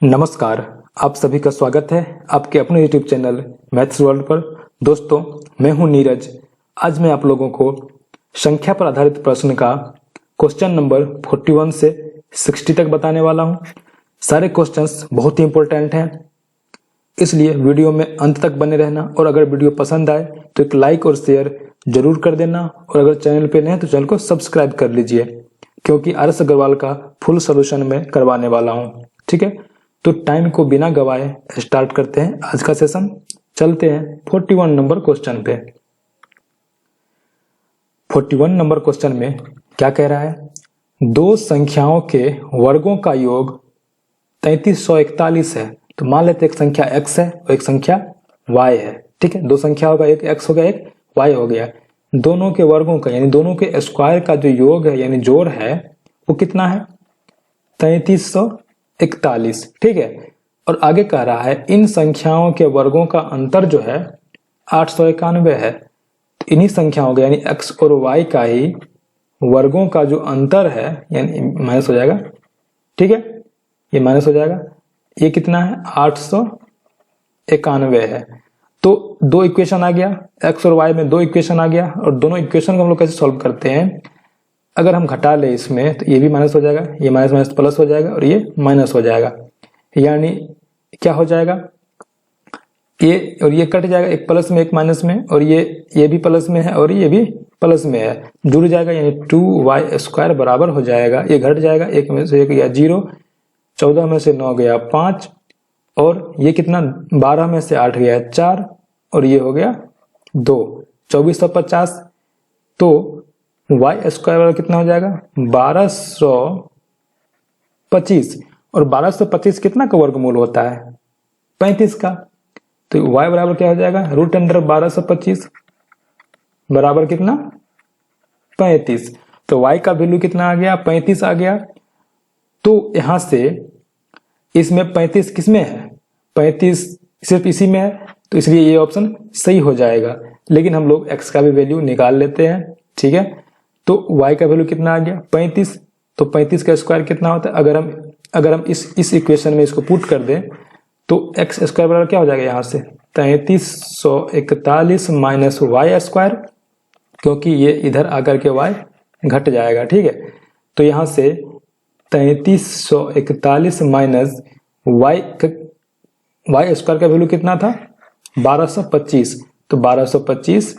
नमस्कार, आप सभी का स्वागत है आपके अपने YouTube चैनल मैथ्स वर्ल्ड पर। दोस्तों, मैं हूं नीरज। आज मैं आप लोगों को संख्या पर आधारित प्रश्न का क्वेश्चन नंबर 41 से 60 तक बताने वाला हूं। सारे क्वेश्चंस बहुत ही इंपॉर्टेंट हैं, इसलिए वीडियो में अंत तक बने रहना। और अगर वीडियो पसंद आए तो एक लाइक और शेयर जरूर कर देना। और अगर चैनल पे नए हैं तो चैनल को सब्सक्राइब कर लीजिए, क्योंकि आर.एस. अग्रवाल का फुल सोल्यूशन में करवाने वाला हूँ। ठीक है, तो टाइम को बिना गवाए स्टार्ट करते हैं आज का सेशन। चलते हैं 41 नंबर क्वेश्चन पे। 41 नंबर क्वेश्चन में क्या कह रहा है? दो संख्याओं के वर्गों का योग 3341 है। तो मान लेते हैं एक संख्या x है और एक संख्या y है। ठीक है, दो संख्या होगा, एक x हो गया एक y हो गया। दोनों के वर्गों का यानी दोनों के स्क्वायर का जो योग है यानी जोड़ है वो कितना है? 3341। ठीक है, और आगे कह रहा है इन संख्याओं के वर्गों का अंतर जो है 891 है। तो इन्हीं संख्याओं का यानी x और y का ही वर्गों का जो अंतर है यानी माइनस हो जाएगा। ठीक है, ये माइनस हो जाएगा। ये कितना है? 891 है। तो दो इक्वेशन आ गया, x और y में दो इक्वेशन आ गया। और दोनों इक्वेशन को हम लोग कैसे सॉल्व करते हैं? अगर हम घटा ले इसमें तो ये भी माइनस हो जाएगा, ये माइनस माइनस प्लस हो जाएगा और ये माइनस हो जाएगा। यानी क्या हो जाएगा? ये और ये कट जाएगा, एक प्लस में एक माइनस में, और ये भी प्लस में है और ये भी प्लस में है, जुड़ जाएगा। यानी 2y² बराबर हो जाएगा। ये घट जाएगा, एक में से एक गया 0, 14 में से 9 गया 5, और ये कितना? 12 में से 8 गया 4, और ये हो गया 2, 2450। तो y² कितना हो जाएगा? 1225। और 1225 कितना का वर्गमूल होता है? 35 का। तो y बराबर क्या हो जाएगा? √1225 बराबर कितना? 35। तो y का वैल्यू कितना आ गया? 35 आ गया। तो यहां से इसमें 35 किसमें है? 35 सिर्फ इसी में है, तो इसलिए ये ऑप्शन सही हो जाएगा। लेकिन हम लोग x का भी वैल्यू निकाल लेते हैं। ठीक है, तो y का वैल्यू कितना आ गया? 35। तो 35 का स्क्वायर कितना होता है? अगर हम इस इक्वेशन में इसको पुट कर दें तो x² बराबर क्या हो जाएगा? यहाँ से 3341 माइनस y², क्योंकि ये इधर आकर के y घट जाएगा। ठीक है, तो यहाँ से 3341 माइनस y² का वैल्यू कितना था? 1225। तो 1225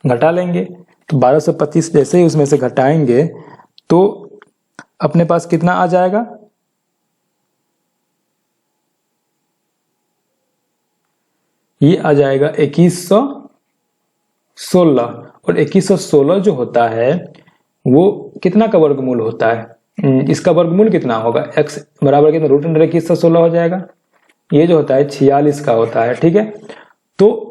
घटा लेंगे। तो 1225 जैसे ही उसमें से घटाएंगे तो अपने पास कितना आ जाएगा? ये आ जाएगा 2116। और 2116 जो होता है वो कितना का वर्गमूल होता है? इसका वर्गमूल कितना होगा? x बराबर कितना? √2116 हो जाएगा। ये जो होता है 46 का होता है। ठीक है, तो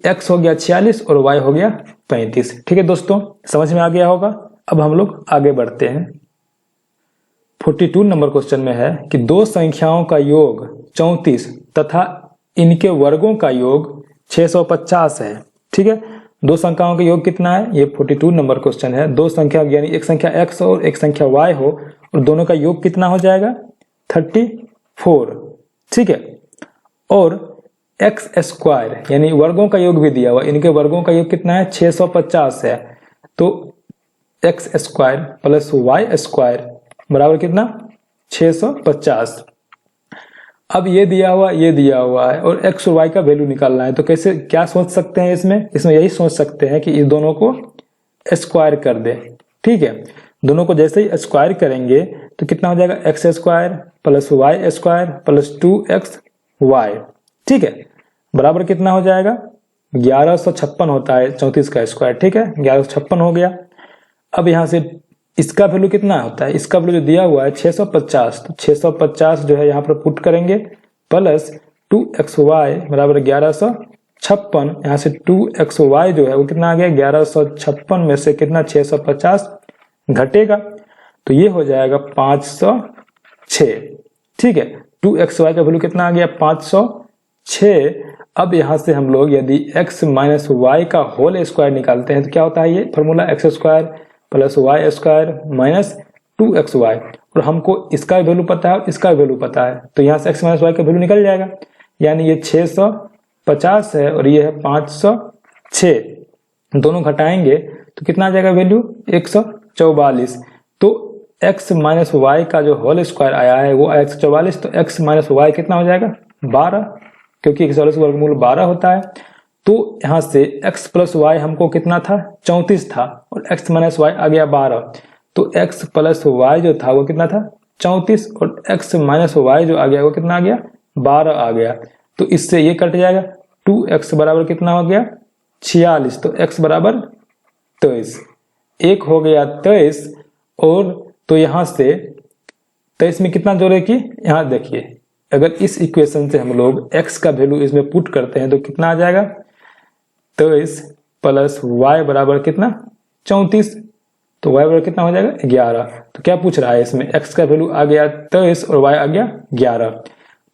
x हो गया 46 और y हो गया 35। ठीक है दोस्तों, समझ में आ गया होगा। अब हम लोग आगे बढ़ते हैं। 42 नंबर क्वेश्चन में है कि दो संख्याओं का योग 34 तथा इनके वर्गों का योग 650 है। ठीक है, दो संख्याओं का योग कितना है? ये 42 नंबर क्वेश्चन है। दो संख्या यानी एक संख्या x और एक संख्या y हो, और दोनों का योग कितना हो जाएगा? 34। ठीक है, और x² यानी वर्गों का योग भी दिया हुआ, इनके वर्गों का योग कितना है? 650 है। तो x² प्लस y² बराबर कितना? 650। अब ये दिया हुआ है और x और y का वैल्यू निकालना है। तो कैसे क्या सोच सकते हैं? इसमें यही सोच सकते हैं कि इस दोनों को स्क्वायर कर दे। ठीक है, दोनों को जैसे ही स्क्वायर करेंगे तो कितना हो जाएगा? x² plus y² plus 2xy। ठीक है, बराबर कितना हो जाएगा? 1156 होता है 34 का स्क्वायर। ठीक है, 1156 हो गया। अब यहां से इसका वैल्यू कितना होता है? इसका वैल्यू जो दिया हुआ है 650, तो 650 जो है यहाँ पर पुट करेंगे, प्लस 2xy बराबर 1156। यहाँ से 2xy जो है वो कितना आ गया? 1156 में से कितना? 650 घटेगा, तो ये हो जाएगा 506। ठीक है, 2xy का वैल्यू कितना आ गया? 506। अब यहां से हम लोग यदि x माइनस वाई का होल स्क्वायर निकालते हैं तो क्या होता है? ये formula x² plus y² minus 2xy। और हमको इसका वैल्यू पता है और इसका वैल्यू पता है, तो यहाँ से x माइनस वाई का वैल्यू निकल जाएगा। यानी ये 650 है और ये है 506, दोनों घटाएंगे तो कितना आ जाएगा वैल्यू 144। तो x माइनस वाई का जो होल स्क्वायर आया है वो आया 144, तो x माइनस वाई कितना हो जाएगा 12, क्योंकि 144 का वर्गमूल 12 होता है। तो यहाँ से x प्लस वाई हमको कितना था 34 था और x माइनस वाई आ गया 12, तो x प्लस वाई जो था वो कितना था 34 और x माइनस वाई जो आ गया वो कितना आ गया 12 आ गया। तो इससे ये कट जाएगा, 2x बराबर कितना हो गया 46, तो x बराबर 23, एक हो गया 23। और तो यहाँ से 23 में कितना जोड़े कि यहाँ देखिए, अगर इस इक्वेशन से हम लोग x का वैल्यू इसमें पुट करते हैं तो कितना आ जाएगा 23 प्लस y बराबर कितना 34, तो y बराबर कितना हो जाएगा 11। तो क्या पूछ रहा है इसमें, x का वैल्यू आ गया 23 और y आ गया 11।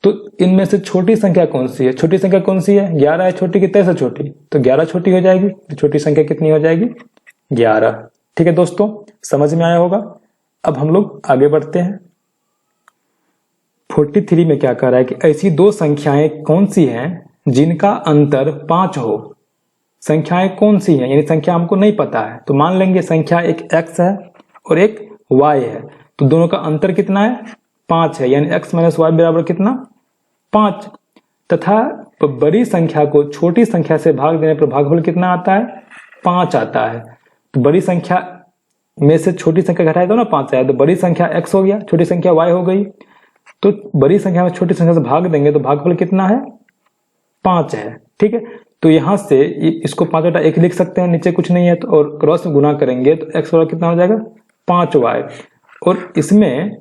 तो इनमें से छोटी संख्या कौन सी है, छोटी संख्या कौन सी है 11 है छोटी कि 23 है छोटी, तो 11 छोटी हो जाएगी, तो छोटी संख्या कितनी हो जाएगी 11। ठीक है दोस्तों, समझ में आया होगा। अब हम लोग आगे बढ़ते हैं। 43 में क्या कह रहा है कि ऐसी दो संख्याएं कौन सी हैं जिनका अंतर 5 हो। संख्याएं कौन सी हैं, यानी संख्या हमको नहीं पता है, तो मान लेंगे संख्या एक x है और एक y है, तो दोनों का अंतर कितना है 5 है, यानी x माइनस वाई बराबर कितना 5। तथा बड़ी संख्या को छोटी संख्या से भाग देने पर भागफल कितना आता है 5 आता है। तो बड़ी संख्या में से छोटी संख्या घटाए दो ना 5 आया, तो बड़ी संख्या x हो गया, छोटी संख्या y हो गई। तो बड़ी संख्या में छोटी संख्या से भाग देंगे तो भागफल कितना है 5 है। ठीक है, तो यहां से इसको 5/1 लिख सकते हैं, नीचे कुछ नहीं है, तो और क्रॉस में गुना करेंगे तो x बराबर कितना हो जाएगा 5y। और इसमें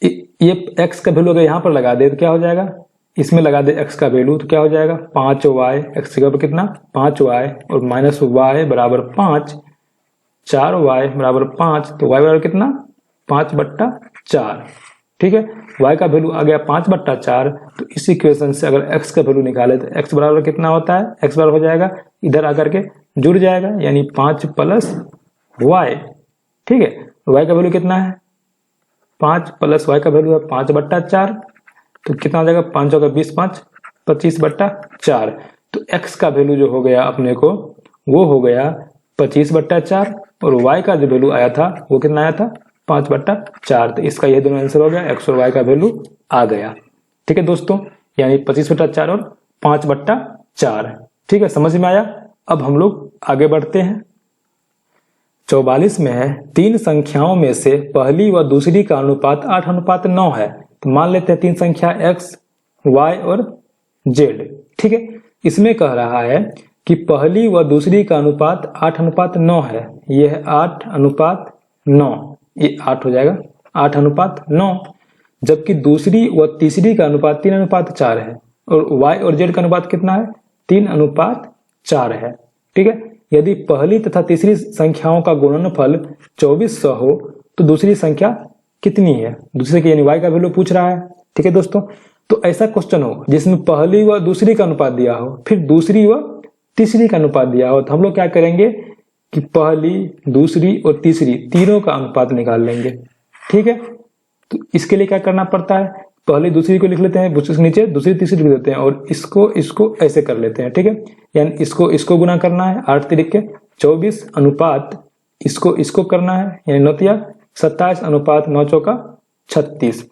ये x का वैल्यू अगर यहां पर लगा दे तो क्या हो जाएगा, इसमें लगा दे x का वैल्यू तो क्या हो जाएगा 5y, x के ऊपर कितना 5y और माइनस y बराबर 5, 4y बराबर 5, तो y बराबर कितना 5/4। ठीक है, y का वैल्यू आ गया 5/4। तो इस इक्वेशन से अगर x का वैल्यू निकाले तो x बराबर कितना होता है, x बराबर हो जाएगा इधर आकर के जुड़ जाएगा, यानी 5 प्लस y। ठीक है, y का वैल्यू कितना है 5 प्लस y का वैल्यू है 5/4, तो कितना हो जाएगा 5 होगा 20, 5 25/4। तो x का वैल्यू जो हो गया अपने को वो हो गया 25/4 और y का जो वैल्यू आया था वो कितना आया था 5/4। तो इसका ये दोनों आंसर हो गया, x और y का वैल्यू आ गया। ठीक है दोस्तों, यानी 25/4 और 5/4। ठीक है, समझ में आया। अब हम लोग आगे बढ़ते हैं। 44 में है 3 संख्याओं में से पहली व दूसरी का अनुपात 8:9 है। तो मान लेते हैं 3 संख्या x, y और z। ठीक है, इसमें कह रहा है कि पहली व दूसरी का अनुपात 8:9 है, ये है 8:9, ये 8 हो जाएगा 8:9, जबकि दूसरी व तीसरी का अनुपात 3:4 है और y और z का अनुपात कितना है 3:4 है। ठीक है, यदि पहली तथा तीसरी संख्याओं का गुणनफल 2400 हो तो दूसरी संख्या कितनी है, दूसरे की यानी y का वैल्यू पूछ रहा है। ठीक है दोस्तों, तो ऐसा क्वेश्चन हो जिसमें पहली व दूसरी का अनुपात दिया हो, फिर दूसरी व तीसरी का अनुपात दिया हो, तो हम लोग क्या करेंगे कि पहली, दूसरी और तीसरी तीनों का अनुपात निकाल लेंगे। ठीक है, तो इसके लिए क्या करना पड़ता है, पहले दूसरी को लिख लेते हैं, उसके नीचे दूसरी तीसरी लिख देते हैं और इसको ऐसे कर लेते हैं। ठीक है, यानी इसको गुना करना है 8 तिरिके 24 अनुपात इसको करना है, यानी 9 27 अनुपात 9 चौका 36।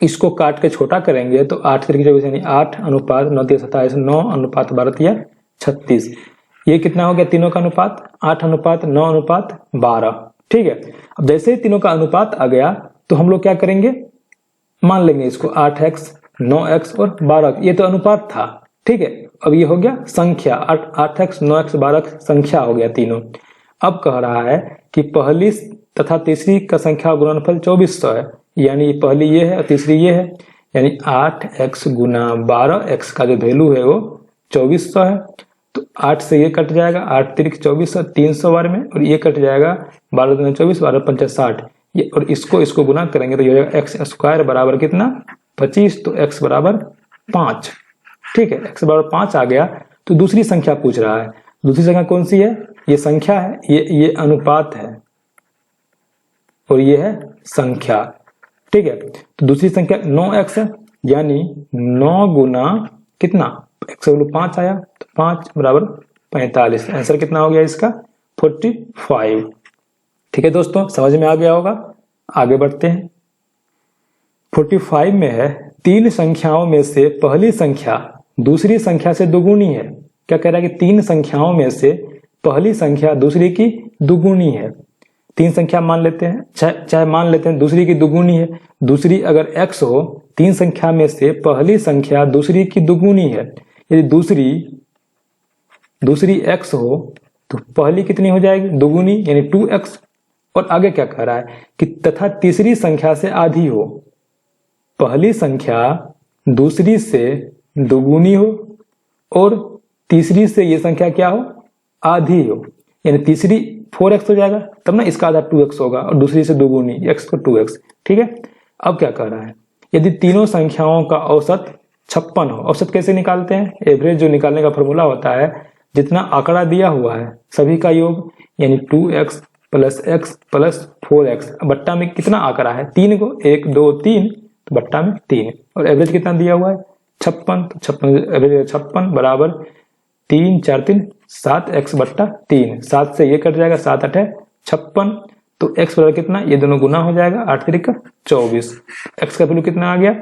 इसको काट के छोटा करेंगे तो 8 तिरिके 24 यानी 8 अनुपात 9 27, 9 अनुपात 12 36। ये कितना हो गया तीनों का अनुपात 8 अनुपात 9 अनुपात 12। ठीक है, अब जैसे ही तीनों का अनुपात आ गया तो हम लोग क्या करेंगे, मान लेंगे इसको 8x 9x और 12x, ये तो अनुपात था। ठीक है, अब ये हो गया संख्या 8x 9x 12x संख्या हो गया तीनों। अब कह रहा है कि पहली तथा तीसरी का संख्या गुणनफल 2400 है, यानी पहली ये है और तीसरी ये है, यानी 8x गुना 12x का जो वैल्यू है वो 2400 है। तो 8 से ये कट जाएगा, 8 तिरिक 2400 300 बार में, और ये कट जाएगा 12 दूना 24 12 पंचा 60, ये और इसको गुना करेंगे तो ये हो जाएगा एक्स स्क्वायर बराबर कितना 25, तो x बराबर 5। ठीक है, x बराबर 5 आ गया। तो दूसरी संख्या पूछ रहा है, दूसरी संख्या कौन सी है, ये संख्या है, ये अनुपात है। और ये है संख्या, ठीक है। तो दूसरी संख्या 9x है, यानी 9 गुना कितना, x का वैल्यू 5 आया, तो 5 बराबर 45। आंसर कितना हो गया इसका, 45। ठीक है दोस्तों, समझ में आ गया होगा। आगे बढ़ते हैं। 45 में है, तीन संख्याओं में से पहली संख्या दूसरी संख्या से दुगुनी है। क्या कह रहा है कि तीन संख्याओं में से पहली संख्या दूसरी की दुगुनी है। तीन संख्या मान लेते हैं, चाहे मान लेते हैं दूसरी की दुगुनी है। दूसरी अगर x हो, तीन संख्या में से पहली संख्या दूसरी की दुगुनी है। यदि दूसरी x हो तो पहली कितनी हो जाएगी, दुगुनी, यानी 2x। और आगे क्या कह रहा है कि तथा तीसरी संख्या से आधी हो। पहली संख्या दूसरी से दुगुनी हो और तीसरी से ये संख्या क्या हो, आधी हो, यानी तीसरी 4x हो जाएगा, तब ना इसका आधा 2x होगा, और दूसरी से दुगुनी x को 2x। ठीक है। अब क्या कर रहा है, यदि तीनों संख्याओं का औसत 56 हो। औसत कैसे निकालते हैं, एवरेज जो निकालने का फॉर्मूला होता है, जितना आंकड़ा दिया हुआ है सभी का योग, यानी 2x plus x plus 4x। बट्टा में कितना आंकड़ा है, 3 को, 1 2 3, तो बट्टा में 3, और एवरेज कितना दिया हुआ है 56, तो 56 एवरेज 56 बराबर 3 4 3 7x बट्टा 3। 7 से ये कट जाएगा, 7 8 56, तो x बराबर कितना, ये दोनों गुना हो जाएगा, 8 3 24। x का वैल्यू कितना आ गया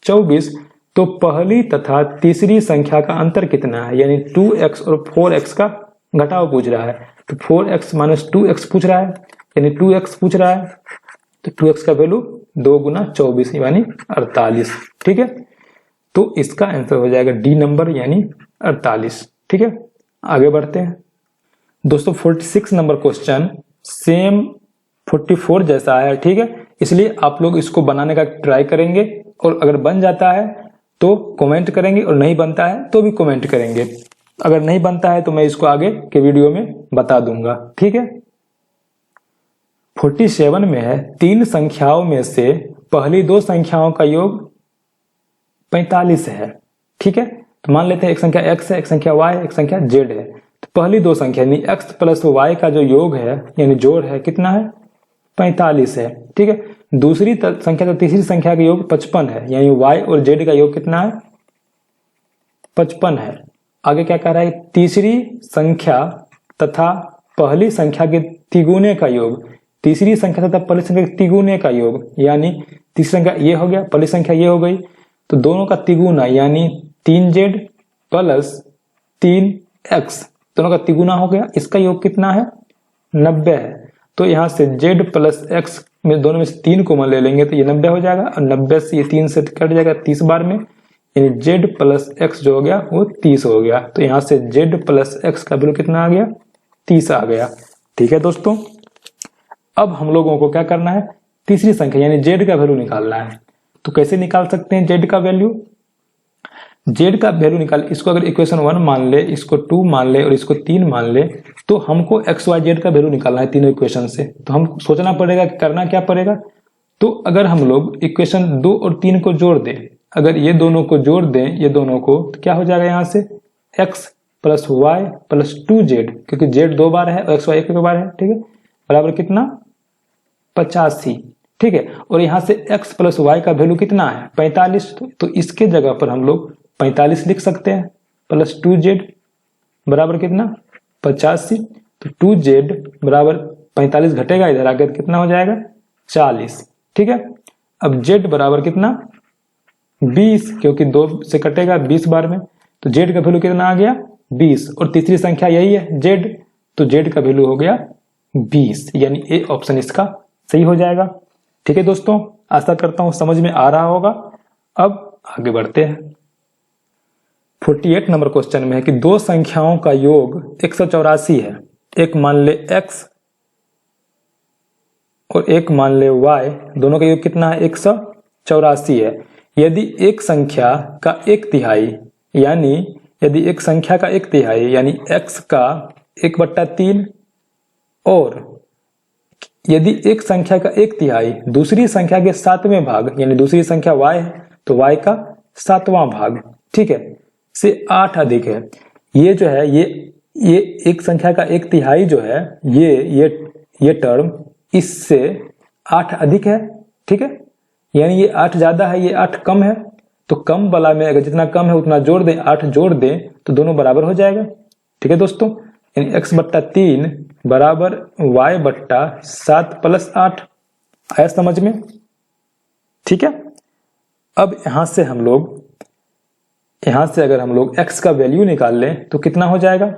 24। तो पहली तथा तीसरी संख्या का अंतर कितना है, यानी 2x और 4x का घटाव पूछ रहा है। तो 4x माइनस 2x पूछ रहा है, यानी 2x पूछ रहा है, तो 2x का वैल्यू 2 गुना 24 यानी 48। ठीक है, तो इसका आंसर हो जाएगा डी नंबर, यानी 48। ठीक है, आगे बढ़ते हैं दोस्तों। 46 नंबर क्वेश्चन सेम 44 जैसा है, ठीक है, इसलिए आप लोग इसको बनाने का ट्राई करेंगे, और अगर बन जाता है तो कमेंट करेंगे, और नहीं बनता है तो भी कमेंट करेंगे। अगर नहीं बनता है तो मैं इसको आगे के वीडियो में बता दूंगा। ठीक है। 47 में है, तीन संख्याओं में से पहली दो संख्याओं का योग 45 है। ठीक है, तो मान लेते हैं एक संख्या x है, एक संख्या y है, एक संख्या z है। तो पहली दो संख्या यानी x प्लस y का जो योग है, यानी जोड़ है, कितना है 45 है। ठीक है, दूसरी संख्या तो तीसरी संख्या का योग 55 है, यानी y और z का योग कितना है 55 है। आगे क्या कह रहा है, तीसरी संख्या तथा पहली संख्या के तिगुने का योग, तीसरी संख्या तथा पहली संख्या के तिगुने का योग, यानी तीसरी संख्या ये हो गया, पहली संख्या ये हो गई, तो दोनों का तिगुना यानी 3z प्लस 3x, दोनों का तिगुना हो गया। इसका योग कितना है 90 है। तो यहाँ से z प्लस x में दोनों में से 3 कॉमन ले लेंगे तो ये 90 हो जाएगा, और 90 से ये 3 से कट जाएगा 30 बार में, यानी z प्लस x जो हो गया वो 30 हो गया। तो यहाँ से z प्लस x का वैल्यू कितना आ गया 30 आ गया। ठीक है दोस्तों, अब हम लोगों को क्या करना है, तीसरी संख्या यानी z का वैल्यू निकालना है। तो कैसे निकाल सकते हैं z का वैल्यू, z का वैल्यू निकाल, इसको अगर इक्वेशन 1 मान ले, इसको 2 मान ले और इसको 3 मान ले, तो हमको x y z का वैल्यू निकालना है तीनों इक्वेशन से। तो हम सोचना पड़ेगा कि करना क्या पड़ेगा। तो अगर हम लोग इक्वेशन 2 और 3 को जोड़ दें, अगर ये दोनों को जोड़ दें, ये दोनों को, तो क्या हो जाएगा यहाँ से x plus Y plus 2z, क्योंकि z 2 बार है और x y 1 बार है। ठीक है, बराबर कितना 85। ठीक है, और यहाँ से x प्लस वाई का वैल्यू कितना है 45, तो इसके जगह पर हम लोग 45 लिख सकते हैं, प्लस 2z बराबर कितना 85। तो 2z बराबर 45 घटेगा इधर आकर कितना हो जाएगा 40। ठीक है, अब z बराबर कितना 20, क्योंकि 2 से कटेगा 20 बार में, तो z का वैल्यू कितना आ गया 20, और तीसरी संख्या यही है z, तो z का वैल्यू हो गया 20, यानी ए ऑप्शन इसका सही हो जाएगा। ठीक है दोस्तों, आशा करता हूं समझ में आ रहा होगा। अब आगे बढ़ते हैं। 48 नंबर क्वेश्चन में है कि दो संख्याओं का योग 184 है, एक मान ले x और एक मान ले y, दोनों का योग कितना है 184 है। यदि एक संख्या का 1/3 यानी यदि एक संख्या का 1/3 यानी x का 1/3, और यदि एक संख्या का 1/3 दूसरी संख्या के 7वें भाग, यानी दूसरी संख्या y है तो y का 7वां भाग, ठीक है, से 8 अधिक है। ये जो है ये एक संख्या का 1/3 जो है ये टर्म इससे 8 अधिक है, ठीक है, यानी ये 8 ज्यादा है, ये 8 कम है, तो कम वाला में अगर जितना कम है उतना जोड़ दें, 8 जोड़ दें तो दोनों बराबर हो जाएगा। ठीक है दोस्तों, यानी x/3 बराबर y/7 + 8। आया समझ में? ठीक है। अब यहां से अगर हम लोग x का वैल्यू निकाल लें तो कितना हो जाएगा?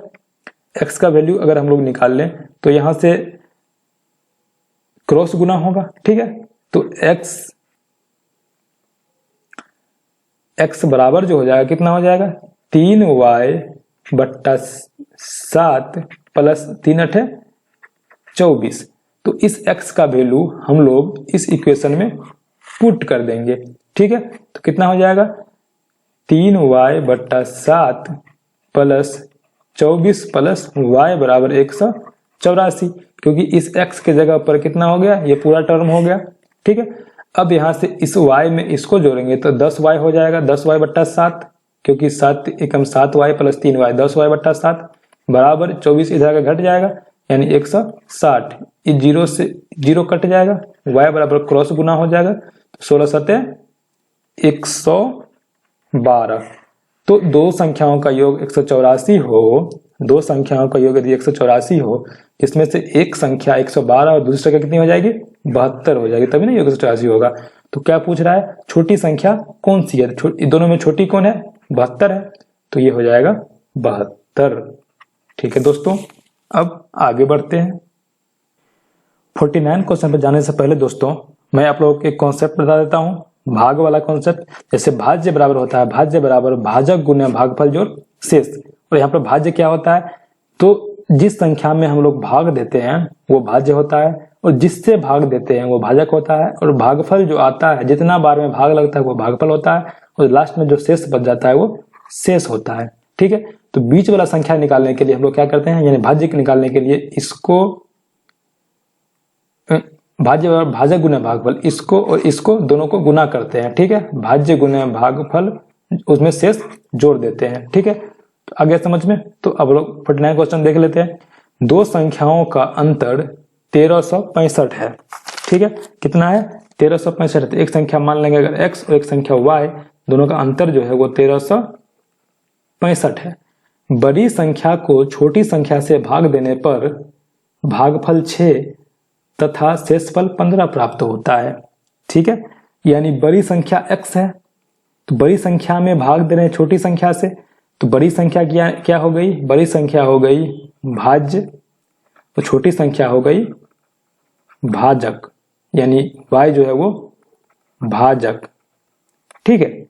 x का वैल्यू अगर हम लोग निकाल लें तो यहां से क्रॉस गुना होगा, ठीक है, तो x बराबर जो हो जाएगा कितना हो जाएगा? 3y/7 + 3 × 24। तो इस x का वैल्यू हम लोग इस इक्वेशन में पुट कर देंगे, ठीक है, तो कितना हो जाएगा? 3y/7 + 24 + y बराबर 184, क्योंकि इस x के जगह पर कितना हो गया? ये पूरा टर्म हो गया, ठीक है। अब यहां से इस y में इसको जोड़ेंगे तो 10y हो जाएगा, 10y/7, क्योंकि 7 एकम 7y + 3y 10y/7 बराबर 24 इधर का घट जाएगा, यानी 160। इस 0 से 0 कट जाएगा, y बराबर क्रॉस गुना हो जाएगा, 16×7 = 112। तो दो संख्याओं का योग 184 हो, दो संख्याओं का योग यदि 184 हो, जिसमें से एक संख्या 112 और दूसरे का कितनी हो जाएगी? 72 हो जाएगी, तभी ना योग 184 होगा। तो क्या पूछ रहा है? छोटी संख्या कौन सी है? दोनों में छोटी कौन है? 72 है, तो ये हो जाएगा 72। ठीक है दोस्तों, अब आगे बढ़ते हैं। 49 क्वेश्चन पर जाने से पहले दोस्तों मैं आप लोगों को एक कॉन्सेप्ट बता देता हूं, भाग वाला कॉन्सेप्ट। जैसे भाज्य बराबर होता है भाज्य बराबर भाजक गुना भागफल जोड़ शेष, और यहाँ पर भाज्य क्या होता है? तो जिस संख्या में हम लोग भाग देते हैं वो भाज्य होता है, और जिससे भाग देते हैं वो भाजक होता है, और भागफल जो आता है जितना बार में भाग लगता है वो भागफल होता है, और लास्ट में जो शेष बच जाता है वो शेष होता है। ठीक है, तो बीच वाला संख्या निकालने के लिए हम लोग क्या करते हैं, यानी भाज्य निकालने के लिए इसको भाज्य भाजक गुना भागफल, इसको और इसको दोनों को गुना करते हैं। ठीक है, भाज्य गुना भागफल, उसमें शेष जोड़ देते हैं। ठीक है, तो आगे समझ में। तो अब लोग 49 क्वेश्चन देख लेते हैं। दो संख्याओं का अंतर 1365 है। ठीक है, कितना है? 1365 है। एक संख्या मान लेंगे अगर x और एक संख्या y, दोनों का अंतर जो है वो 1365 है। बड़ी संख्या को छोटी संख्या से भाग देने पर भागफल 6 तथा शेषफल 15 प्राप्त होता है। ठीक है, यानी बड़ी संख्या x है, तो बड़ी संख्या में भाग दे रहे हैं छोटी संख्या से, तो बड़ी संख्या क्या हो गई? बड़ी संख्या हो गई भाज्य, तो छोटी संख्या हो गई भाजक, यानी y जो है वो भाजक। ठीक है,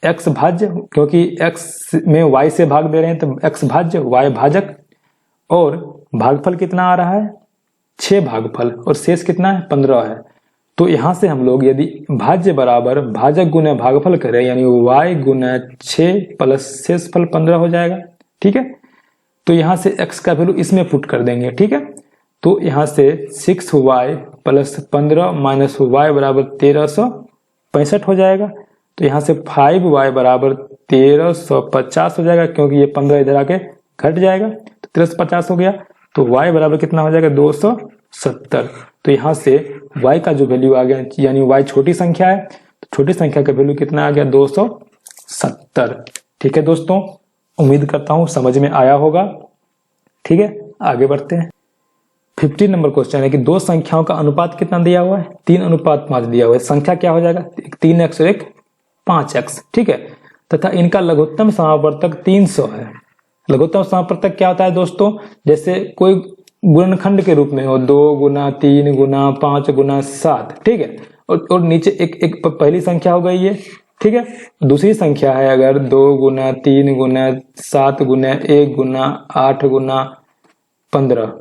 x भाज्य, क्योंकि x में y से भाग दे रहे हैं तो x भाज्य y भाजक, और भागफल कितना आ रहा है? 6 भागफल, और शेष कितना है? 15 है। तो यहां से हम लोग यदि भाज्य बराबर भाजक गुना भागफल करें, यानी y गुना 6 प्लस शेषफल 15 हो जाएगा। ठीक है, तो यहां से x का वैल्यू इसमें पुट कर देंगे। ठीक है, तो यहां से 6y प्लस 15 माइनस y बराबर 1365 हो जाएगा। तो यहां से 5y बराबर 1350 हो जाएगा, क्योंकि ये 15 इधर आके घट जाएगा, तो 1350 हो गया। तो y बराबर कितना हो जाएगा? 270। तो यहां से y का जो वैल्यू आ गया, यानी y छोटी संख्या है, तो छोटी संख्या का वैल्यू कितना आ गया? 270। ठीक है दोस्तों, उम्मीद करता हूं समझ में आया होगा। ठीक है, आगे बढ़ते हैं। 15 नंबर क्वेश्चन है कि दो संख्याओं का अनुपात कितना दिया हुआ है? 3:5 दिया हुआ है। संख्या क्या हो जाएगा? एक 3x और एक 5x। ठीक है, तथा इनका लघुत्तम समावर्तक 300 है। लघुत्तम समावर्तक क्या होता है दोस्तों? जैसे कोई गुणनखंड के रूप में हो, 2 गुना 3 गुना 5 गुना 7। ठीक है, और नीचे एक पहली संख्या हो गई ये। ठीक है, दूसरी संख्या है अगर 2 गुना 3 गुना 7 गुना 1 गुना 8 गुना 15,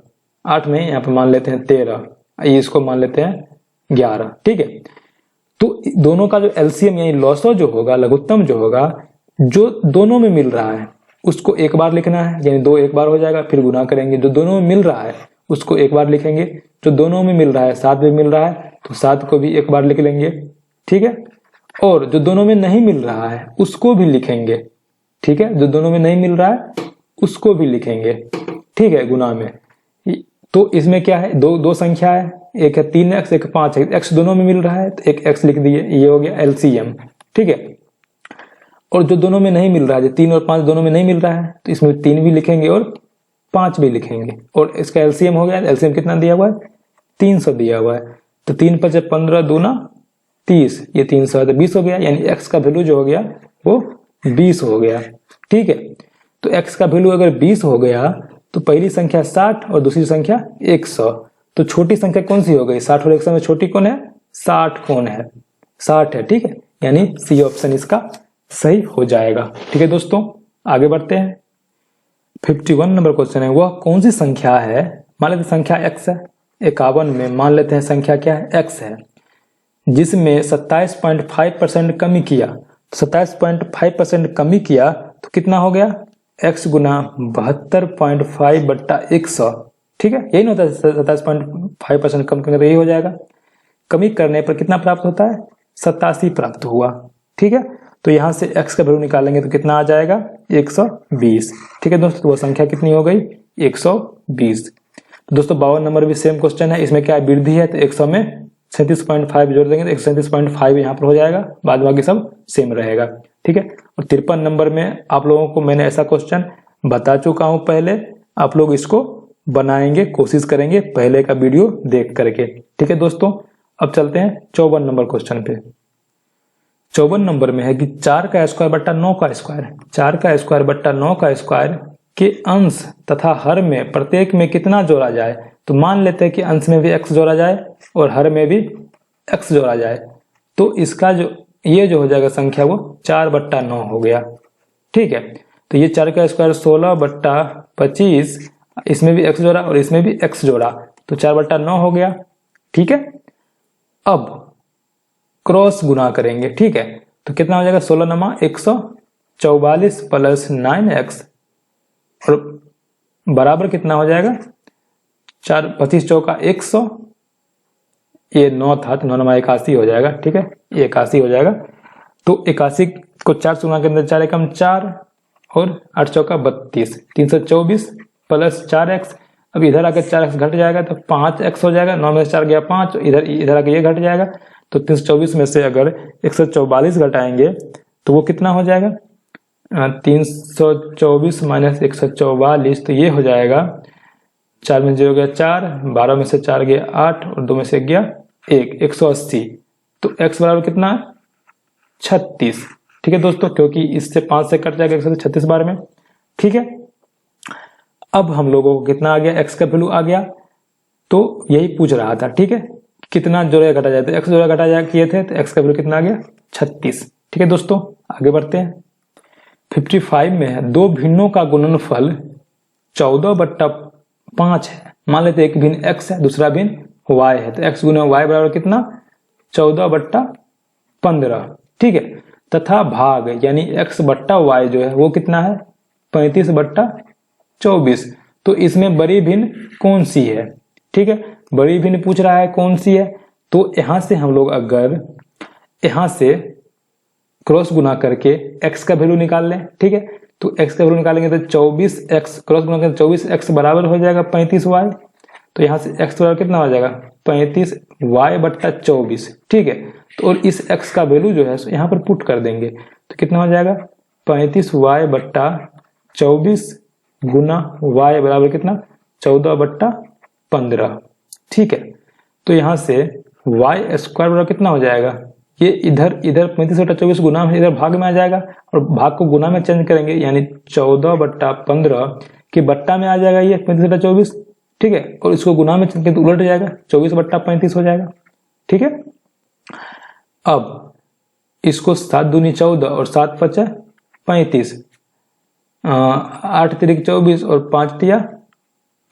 8 नहीं, यहाँ पे मान लेते हैं 13, इसको मान लेते हैं 11। ठीक है, तो दोनों का जो एलसीएम यानी लॉसो जो होगा, लघुत्तम जो होगा, जो दोनों में मिल रहा है उसको एक बार लिखना है, यानी 2 एक बार हो जाएगा, फिर गुना करेंगे। जो दोनों में मिल रहा है उसको एक बार लिखेंगे, जो दोनों में मिल रहा है 7 में मिल रहा है तो 7 को भी एक बार लिख लेंगे। ठीक है, और जो दोनों में नहीं मिल रहा है उसको भी लिखेंगे। ठीक है, जो दोनों में नहीं मिल रहा है उसको भी लिखेंगे। ठीक है, गुना में। तो इसमें क्या है? दो संख्या है, एक है 3x, एक 5 है, x दोनों में मिल रहा है तो एक x लिख दिए, ये हो गया LCM। ठीक है, और जो दोनों में नहीं मिल रहा है, जो 3 और 5 दोनों में नहीं मिल रहा है तो इसमें 3 भी लिखेंगे और 5 भी लिखेंगे, और इसका LCM हो गया। LCM कितना दिया हुआ है? 300 दिया हुआ है, तो 3 × 5 = 15, दूना 30, ये 300 है तो 20 हो गया, यानी x का वैल्यू जो हो गया वो 20 हो गया। ठीक है, तो x का वैल्यू अगर 20 हो गया तो पहली संख्या 60 और दूसरी संख्या 100, तो छोटी संख्या कौन सी हो गई? 60 और 100 में छोटी कौन है? 60 कौन है? 60 है। ठीक है, यानी सी ऑप्शन इसका सही हो जाएगा। ठीक है दोस्तों, आगे बढ़ते हैं। 51 नंबर क्वेश्चन है, वह कौन सी संख्या है, मान लेते संख्या x है, 51 में मान लेते हैं संख्या क्या है? x है, जिसमें 27.5% कमी किया, 27.5% कमी किया तो कितना हो गया? x गुना 72.5 बट्टा 100। ठीक है, यही ना होता है, 27.5% कम करने यही हो जाएगा। कमी करने पर कितना प्राप्त होता है? 87 प्राप्त हुआ। ठीक है, तो यहां से x का वैल्यू निकालेंगे तो कितना आ जाएगा? 120। ठीक है दोस्तों, तो वो संख्या कितनी हो गई? 120। तो दोस्तों 52 नंबर भी सेम क्वेश्चन है, इसमें क्या वृद्धि है तो 100 में 37.5 जोड़ देंगे तो 137.5 यहाँ पर हो जाएगा, बाद बाकी सब सेम रहेगा। ठीक है, और 53 नंबर में आप लोगों को मैंने ऐसा क्वेश्चन बता चुका हूं पहले, आप लोग इसको बनाएंगे, कोशिश करेंगे पहले का वीडियो देख करके। ठीक है दोस्तों, अब चलते हैं 54 नंबर क्वेश्चन पे। 54 नंबर में है कि 4 का स्क्वायर बट्टा 9 का स्क्वायर, 4 का स्क्वायर बट्टा 9 का स्क्वायर के अंश तथा हर में प्रत्येक में कितना जोड़ा जाए। तो मान लेते हैं कि अंश में भी x जोड़ा जाए और हर में भी x जोड़ा जाए, तो इसका जो ये जो हो जाएगा संख्या वो 4 बट्टा 9 हो गया। ठीक है, तो ये 4 का स्क्वायर 16 बट्टा 25, इसमें भी x जोड़ा और इसमें भी x जोड़ा, तो 4 बट्टा 9 हो गया। ठीक है, अब क्रॉस गुना करेंगे। ठीक है, तो कितना हो जाएगा? 16 नमा 144 प्लस 9x और बराबर कितना हो जाएगा? 4 25 चौका 100, ये 9 था तो 9 नमा 81 हो जाएगा। ठीक है, ये 81 हो जाएगा, तो 81 को 4 से गुना के अंदर 4 एकम 4 और 8 चौका 32, 324 प्लस 4x। अब इधर आकर 4x घट जाएगा तो 5x हो जाएगा, 9 में से 4 गया 5, इधर आके ये घट जाएगा, तो 324 में से अगर 144 घटाएंगे तो वो कितना हो जाएगा? 324 माइनस 144, तो ये हो जाएगा 4 में 0 गया 4, 12 में से 4 गया 8 और 2 में से गया 1, 180। तो x बराबर कितना? 36। ठीक है दोस्तों, क्योंकि इससे 5 से कट जाएगा 136 बार में। ठीक है, अब हम लोगों को कितना आ गया? x का वैल्यू आ गया, तो यही पूछ रहा था। ठीक है, कितना जोड़ा घटा जाए, तो x जोड़ा घटा जाए किए थे तो x का वैल्यू कितना आ गया? 36। ठीक है दोस्तों, आगे बढ़ते हैं। 55 में है, दो भिन्नों का गुणनफल 14 बट्टा 5 है, मान लेते एक भिन्न x है दूसरा भिन्न y है, तो x गुना y बराबर कितना? 14 बट्टा 15। ठीक है, तथा भाग यानी x बट्टा y जो है वो कितना है? 35 बट्टा 24। तो इसमें बड़ी भिन्न कौन सी है? ठीक है, बड़ी भिन्न पूछ रहा है कौन सी है, तो यहां से हम लोग अगर यहां से क्रॉस गुना करके x का वैल्यू निकाल लें। ठीक है, तो x का वैल्यू निकालेंगे तो 24x क्रॉस गुना करके 24x बराबर हो जाएगा 35y, तो यहाँ से x बराबर कितना हो जाएगा? 35y बट्टा 24। ठीक है, तो और इस x का वैल्यू जो है यहाँ पर पुट कर देंगे तो कितना हो जाएगा? 35y बट्टा 24 गुना y बराबर कितना? 14 बट्टा 15। ठीक है, तो यहाँ से y स्क्वायर बराबर कितना हो जाएगा? ये इधर 35 बट्टा 24 गुना में इधर भाग में आ जाएगा और भाग को गुना में चेंज करेंगे, यानी 14 बट्टा 15 के बट्टा में आ जाएगा ये 35 बट्टा 24। ठीक है, और इसको गुना में चेंज करके तो उलट जाएगा, 24 बट्टा 35 हो जाएगा। ठीक है, अब इसको 7 दूनी 14 और 7 पचा 35, 8 तिरिक 24 और 5 तिया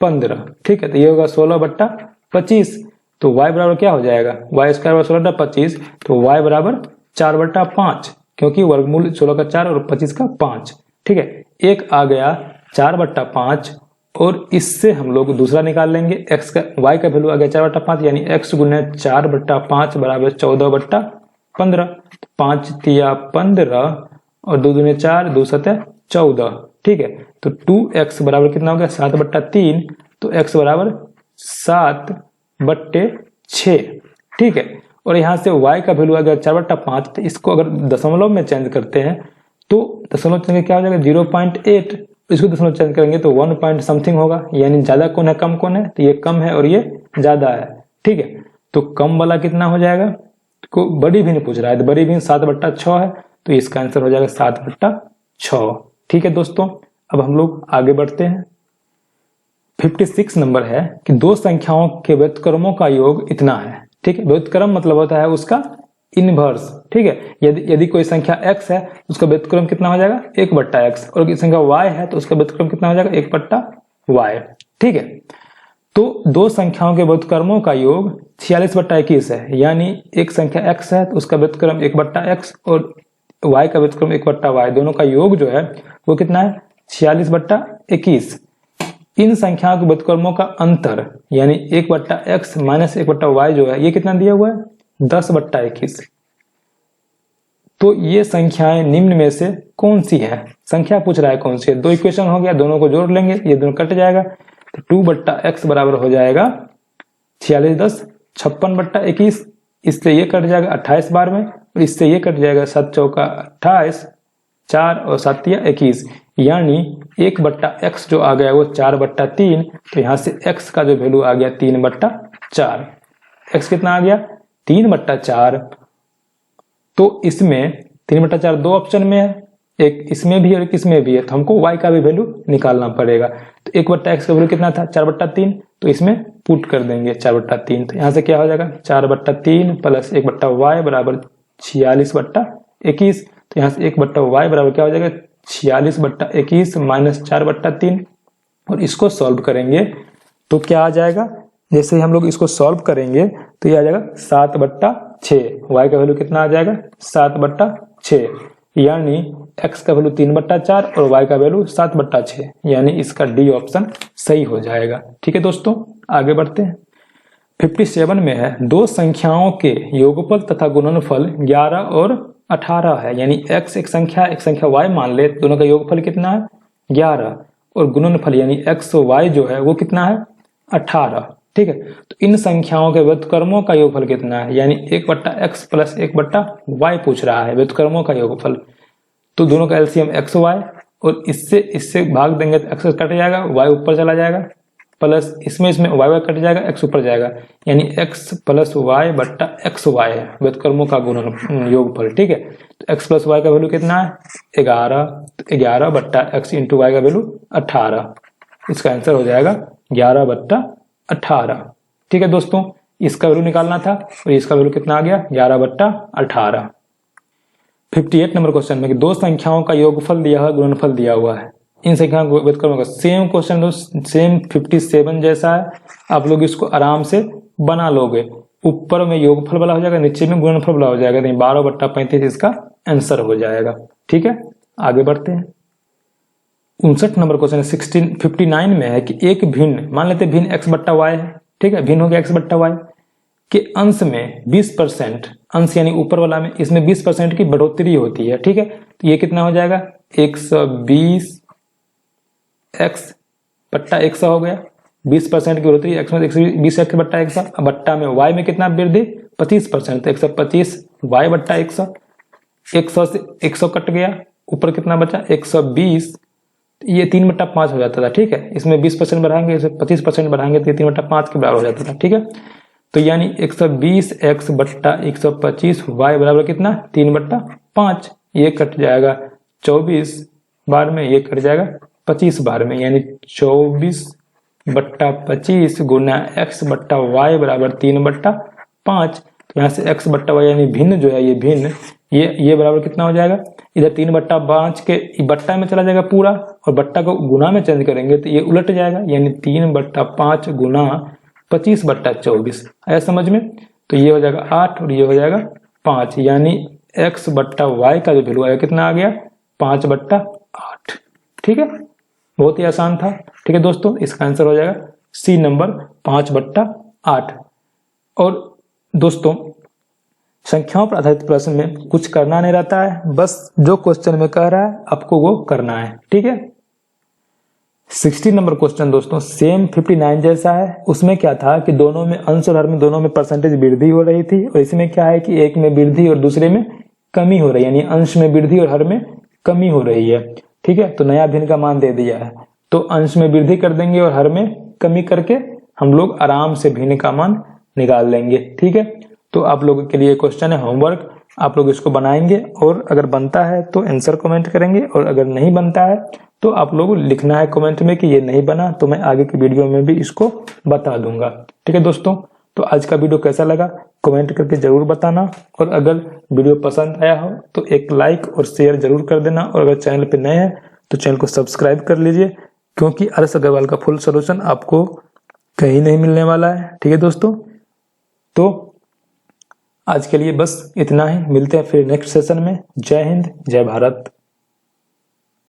15। ठीक है, तो ये होगा 16 बट्टा 25, तो y बराबर क्या हो जाएगा? y स्क्वायर बराबर 16 बट्टा 25, तो y बराबर 4 बट्टा 5, क्योंकि वर्गमूल 16 का 4 और 25 का 5। ठीक है, एक आ गया 4 बट्टा 5 और इससे हम लोग दूसरा निकाल लेंगे, x का y का वैल्यू आ गया 4 बट्टा 5, यानी x गुना 4 बट्टा 5 बराबर 14 बट्टा 15। 5 तिया 15 और 2 दूने 4, 2 सतह 14। ठीक है, तो 2x बराबर कितना हो गया? 7 बट्टा 3, तो x बराबर 7 बट्टे 6, ठीक है। और यहाँ से y का वैल्यू आ गया 4/5, तो इसको अगर दशमलव में चेंज करते हैं तो दशमलव चेंज क्या हो जाएगा 0.8, इसको दशमलव चेंज करेंगे तो 1 पॉइंट समथिंग होगा, यानी ज्यादा कौन है कम कौन है, तो ये कम है और ये ज्यादा है, ठीक है। तो कम वाला कितना हो जाएगा, को बड़ी भिन्न पूछ रहा है, तो बड़ी भिन्न 7/6 है, तो इसका आंसर हो जाएगा 7/6, ठीक है दोस्तों। अब हम लोग आगे बढ़ते हैं। 56 नंबर है कि दो संख्याओं के व्युत्क्रमों का योग इतना है, ठीक है। व्युत्क्रम मतलब होता है उसका इनवर्स, ठीक है। यदि कोई संख्या x है तो उसका व्युत्क्रम कितना हो जाएगा 1/x, और संख्या y है तो उसका व्युत्क्रम कितना हो जाएगा 1/y, ठीक है। तो दो संख्याओं के व्युत्क्रमों का योग 46/21 है, यानी एक संख्या x है तो उसका व्युत्क्रम 1/x और y का व्युत्क्रम 1/y, दोनों का योग जो है वो कितना है 46/21। इन संख्याओं के व्युत्क्रमों का अंतर यानी 1/x माइनस 1/y जो है ये कितना दिया हुआ है 10/21। तो ये संख्याएं निम्न में से कौन सी है, संख्या पूछ रहा है कौन सी है। दो इक्वेशन हो गया, दोनों को जोड़ लेंगे, ये दोनों कट जाएगा, तो 2/x बराबर हो जाएगा 46 10 56/21, इससे ये कट जाएगा 28 बार में, और इससे ये कट जाएगा 7 चौका 28, 4 और 7 या 21, यानी 1/x जो आ गया वो 4/3, तो यहाँ से x का जो वैल्यू आ गया 3/4, x कितना आ गया 3/4। तो इसमें 3/4 दो ऑप्शन में है, एक इसमें भी और एक इसमें भी है, तो हमको y का भी वैल्यू निकालना पड़ेगा। तो 1/x का वैल्यू कितना था 4/3, तो इसमें पुट कर देंगे 4/3, तो यहाँ से क्या हो जाएगा 4/3 प्लस 1/y बराबर 46/21, तो यहाँ से 1/y बराबर क्या हो जाएगा 46/21 माइनस 4/3, और इसको सॉल्व करेंगे तो क्या आ जाएगा, जैसे ही हम लोग इसको सॉल्व करेंगे तो ये आ जाएगा 7/6, y का वैल्यू कितना आ जाएगा 7/6, यानी x का वैल्यू 3/4 और y का वैल्यू 7/6, यानी इसका डी ऑप्शन सही हो जाएगा, ठीक है दोस्तों। आगे बढ़ते हैं। 57 में है दो संख्याओं के योगफल तथा गुणनफल 11 और 18 है, यानी x एक संख्या y मान ले, दोनों का योगफल कितना है 11 और गुणनफल यानी x y जो है वो कितना है 18, ठीक है। तो इन संख्याओं के व्युत्क्रमों का योगफल कितना है, यानी 1/x प्लस 1/y पूछ रहा है व्युत्क्रमों का योगफल। तो दोनों का एलसीएम x y, और इससे भाग देंगे तो x कट जाएगा, y ऊपर चला जाएगा, प्लस इसमें y कट जाएगा, x ऊपर जाएगा, यानी x प्लस y बट्टा x y है व्युत्क्रमों का गुणन योगफल, ठीक है। तो x प्लस y का वैल्यू कितना है 11, तो 11 बट्टा x इंटू y का वैल्यू 18, इसका आंसर हो जाएगा 11/18, ठीक है दोस्तों। इसका वैल्यू निकालना था और इसका वैल्यू कितना आ गया 11/18। 58 नंबर क्वेश्चन में कि दो संख्याओं का योगफल दिया है गुणनफल दिया हुआ है, इन संख्याओं को व्युत्क्रम का सेम क्वेश्चन सेम 57 जैसा है, आप लोग इसको आराम से बना लोगे, ऊपर में योगफल वाला हो जाएगा, नीचे में गुणनफल वाला हो जाएगा, 12/35 इसका आंसर हो जाएगा, ठीक है। आगे बढ़ते हैं। 59 नंबर क्वेश्चन 59 में है कि एक भिन्न, मान लेते भिन्न x/y है, ठीक है, भिन्न हो गया x/y के अंश में 20%, अंश यानी ऊपर वाला में, इसमें 20% की बढ़ोतरी होती है, ठीक है। तो ये कितना हो जाएगा 120 x/100 हो गया, 20% की बढ़ोतरी x में 120 x/100, बट्टा में y में कितना वृद्धि 25%, तो 125 y/100, 100 से 100 कट गया, ऊपर कितना बचा 120, ये 3/5 हो जाता था, ठीक है। इसमें 20% बढ़ाएंगे, इसमें 25% बढ़ाएंगे तो ये 3/5 के बराबर हो जाता था, ठीक है। तो यानी 120 x/125 y बराबर कितना 3/5, ये कट जाएगा 24 बार में, ये कट जाएगा 25 बार में, यानी 24/25 गुना x/y बराबर 3/5। तो यहाँ से x/y यानी भिन्न जो है ये भिन्न, ये बराबर कितना हो जाएगा, इधर 3/5 के बट्टा में चला जाएगा पूरा, और बट्टा को गुना में चेंज करेंगे तो ये उलट जाएगा, यानी 3/5 गुना 25/24, आया समझ में। तो ये हो जाएगा 8 और ये हो जाएगा 5, यानी x/y का जो वैल्यू आएगा कितना आ गया 5/8, ठीक है। बहुत ही आसान था, ठीक है दोस्तों। इसका आंसर हो जाएगा सी नंबर 5/8। और दोस्तों संख्याओं पर आधारित प्रश्न में कुछ करना नहीं रहता है, बस जो क्वेश्चन में कह रहा है आपको वो करना है, ठीक है। 60 नंबर क्वेश्चन दोस्तों सेम 59 जैसा है। उसमें क्या था कि दोनों में अंश और हर में दोनों में परसेंटेज वृद्धि हो रही थी, और इसमें क्या है कि एक में वृद्धि और दूसरे में कमी हो रही है, यानी अंश में वृद्धि और हर में कमी हो रही है। ठीक है, तो नया भिन्न का मान दे दिया है, तो अंश में वृद्धि कर देंगे और हर में कमी करके हम लोग आराम से भिन्न का मान निकाल लेंगे। ठीक है, तो आप लोगों के लिए क्वेश्चन है होमवर्क, आप लोग इसको बनाएंगे और अगर बनता है तो आंसर कमेंट करेंगे, और अगर नहीं बनता है तो आप लोग लिखना है कमेंट में कि ये नहीं बना, तो मैं आगे की वीडियो में भी इसको बता दूंगा। ठीक है दोस्तों, तो आज का वीडियो कैसा लगा कमेंट करके जरूर बताना, और अगर वीडियो पसंद आया हो तो एक लाइक और शेयर जरूर कर देना, और अगर चैनल पे नए हैं तो चैनल को सब्सक्राइब कर लीजिए, क्योंकि आरएस अग्रवाल का फुल सॉल्यूशन आपको कहीं नहीं मिलने वाला है। ठीक है दोस्तों, तो आज के लिए बस इतना ही, मिलते हैं फिर नेक्स्ट सेशन में। जय हिंद, जय भारत।